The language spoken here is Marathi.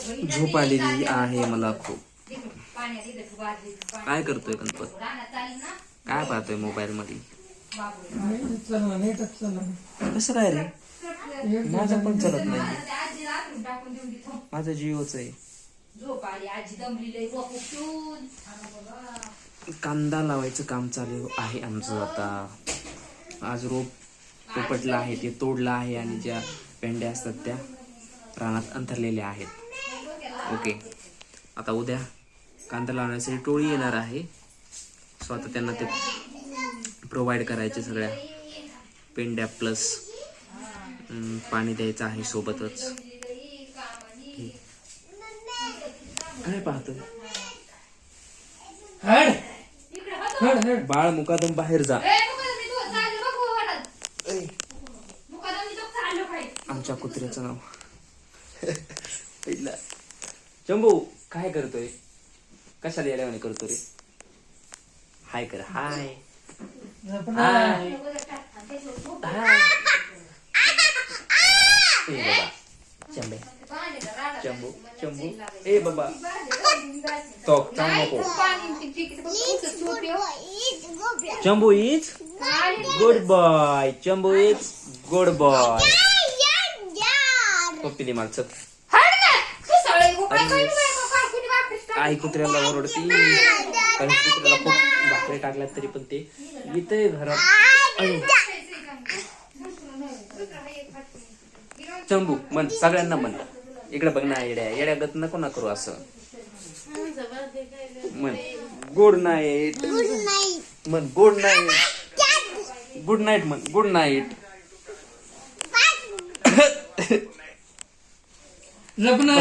झोप आलेली आहे मला खूप. काय करतोय गणपत? काय पाहतोय मोबाईल मध्ये? कसं काय रे? माझा पण चलत नाही. माझा जिओच आहे. कांदा लावायचं काम चालू आहे आमचं आता. आज रोप पोपटला आहे ते तोडलं आहे आणि ज्या पेंड्या असतात त्या रानात अंथरलेल्या आहेत. ओके, आता उद्या कांदा लावण्यासाठी टोळी येणार आहे. सो आता त्यांना ते प्रोव्हाइड करायचे सगळ्या पेंड्या प्लस पाणी द्यायचं आहे सोबतच. काय पाहतोय? बाळ मुकादम बाहेर जा. आमच्या कुत्र्याचं नाव चंबू. काय करतोय? कशाला येड्यावाने करतो रे? हाय कर. हाय हाय हाय. ए बाबा चंबे चंबू चंबू. ए बाबा तो चाव नको. Chambu is good boy. Chambu is good boy. पप्पी दे माणसं. आई कुत्र्याला ओरडती कारण कुत्र्याला खूप भाकरी टाकल्यात तरी पण ते इथे घरात. चंबू म्हण, सगळ्यांना म्हण. इकडे बघ ना येड्या येड्यागत नको ना करू असं. म्हण गुड नाईट. म्हण गुड नाईट. गुड नाईट म्हण. Good night. लग्न